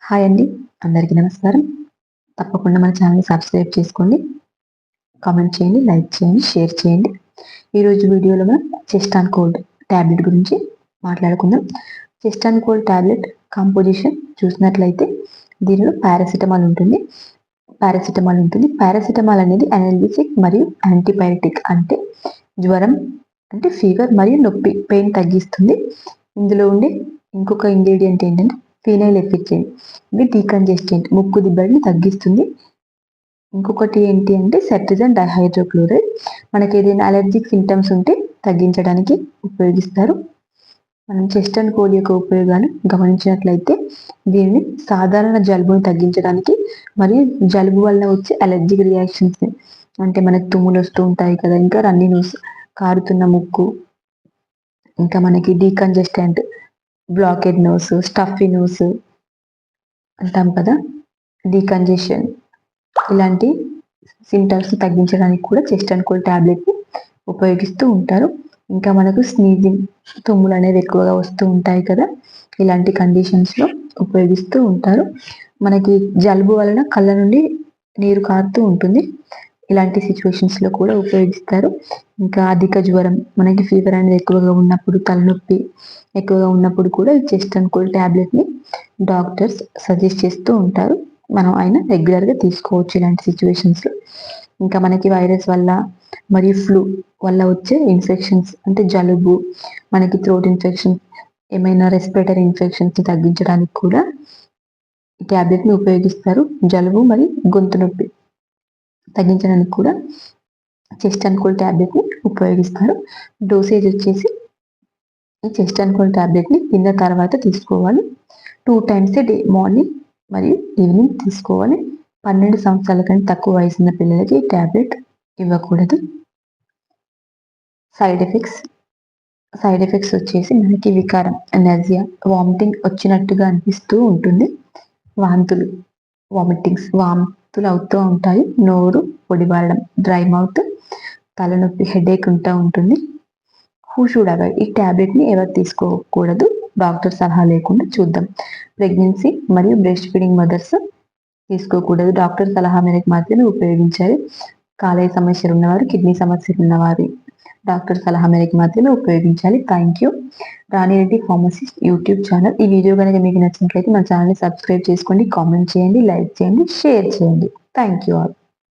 Hi అండి. అందరికీ నమస్కారం. తప్పకుండా మన ఛానల్‌ని సబ్స్క్రైబ్ చేసుకోండి. కామెంట్ చేయండి, లైక్ చేయండి, షేర్ చేయండి. ఈరోజు వీడియోలో మనం చెస్ట్ అండ్ కోల్డ్ టాబ్లెట్ గురించి మాట్లాడుకుందాం. Chest and cold tablet composition చూసినట్లయితే దీనిలో పారాసిటమాల్ ఉంటుంది. పారాసిటమాల్ అనేది అనల్జెసిక్ మరియు యాంటీపైరెటిక్ అంటే జ్వరం అంటే ఫీవర్ మరియు నొప్పి పెయిన్ తగ్గిస్తుంది. ఇందులో ఉండే ఇంకొక ఇంగ్రీడియంట్ ఏంటంటే ఫినైల్ ఎఫిక్సెంట్. ఇది డీకంజెస్టెంట్ ముక్కు దిబ్బడిని తగ్గిస్తుంది. ఇంకొకటి ఏంటి అంటే సెట్రిజన్ డైహైడ్రోక్లోరైడ్ మనకి ఏదైనా అలర్జిక్ సింటమ్స్ ఉంటే తగ్గించడానికి ఉపయోగిస్తారు. మనం చెస్ట్ అండ్ కోల్డ్ యొక్క ఉపయోగాలు గమనించినట్లయితే దీనిని సాధారణ జలుబును తగ్గించడానికి మరియు జలుబు వల్ల వచ్చే అలర్జిక్ రియాక్షన్స్ అంటే మనకి తుమ్ములు వస్తూ ఉంటాయి కదా, ఇంకా రన్నీ నోస్, కారుతున్న ముక్కు, ఇంకా మనకి decongestant, blocked nose, stuffy nose అంటాం కదా, డీకంజెషన్, ఇలాంటి సింటమ్స్ తగ్గించడానికి కూడా చెస్ట్ అండ్ కోల్డ్ టాబ్లెట్ని ఉపయోగిస్తూ ఉంటారు. ఇంకా మనకు స్నీజింగ్, తుమ్ములు అనేవి ఎక్కువగా వస్తూ ఉంటాయి కదా, ఇలాంటి కండిషన్స్లో ఉపయోగిస్తూ ఉంటారు. మనకి జలుబు వలన కళ్ళ నుండి నీరు కారుతూ ఉంటుంది, ఇలాంటి సిచ్యువేషన్స్లో కూడా ఉపయోగిస్తారు. ఇంకా అధిక జ్వరం, మనకి ఫీవర్ అనేది ఎక్కువగా ఉన్నప్పుడు, తలనొప్పి ఎక్కువగా ఉన్నప్పుడు కూడా ఈ చెస్ట్ అండ్ కోల్డ్ టాబ్లెట్ని డాక్టర్స్ సజెస్ట్ చేస్తూ ఉంటారు. మనం అయినా రెగ్యులర్గా తీసుకోవచ్చు ఇలాంటి సిచ్యువేషన్స్లో. ఇంకా మనకి వైరస్ వల్ల మరియు ఫ్లూ వల్ల వచ్చే ఇన్ఫెక్షన్స్ అంటే జలుబు, మనకి థ్రోట్ ఇన్ఫెక్షన్, ఏమైనా రెస్పిరేటరీ ఇన్ఫెక్షన్స్ తగ్గించడానికి కూడా ఈ టాబ్లెట్ని ఉపయోగిస్తారు. జలుబు మరియు గొంతు నొప్పి తగ్గించడానికి కూడా చెస్ట్ అండ్ కోల్డ్ టాబ్లెట్ని ఉపయోగిస్తారు. డోసేజ్ వచ్చేసి ఈ చెస్ట్ అండ్ కోల్డ్ టాబ్లెట్ని తిన్న తర్వాత తీసుకోవాలి. 2 times a డే, మార్నింగ్ మరియు ఈవినింగ్ తీసుకోవాలి. 12 సంవత్సరాల కంటే తక్కువ వయసున్న పిల్లలకి ఈ టాబ్లెట్ ఇవ్వకూడదు. సైడ్ ఎఫెక్ట్స్ వచ్చేసి మనకి వికారం, ఎనర్జియా, వామిటింగ్ వచ్చినట్టుగా అనిపిస్తూ ఉంటుంది. వాంతులు అవుతూ ఉంటాయి. నోరు పొడిబారడం, డ్రై మౌత్, తలనొప్పి, హెడేక్ ఉంటుంది. హూ షుడ్ అవాయిడ్, ఈ టాబ్లెట్ని ఎవరు తీసుకోకూడదు డాక్టర్ సలహా లేకుండా. చూద్దాం. ప్రెగ్నెన్సీ మరియు బ్రెస్ట్ ఫీడింగ్ మదర్స్ తీసుకోకూడదు, డాక్టర్ సలహా మేరకు మాత్రమే ఉపయోగించాలి. కాలేయ సమస్యలు ఉన్నవారు, కిడ్నీ సమస్యలు ఉన్నవారు డాక్టర్ సలహా మేరకు మాత్రమే ఉపయోగించాలి. Thank you. Rani Reddy pharmacist YouTube channel. ఈ వీడియో కనుక మీకు నచ్చినట్లయితే మన ఛానల్ని సబ్స్క్రైబ్ చేసుకోండి, కామెంట్ చేయండి, లైక్ చేయండి, షేర్ చేయండి. Thank you all.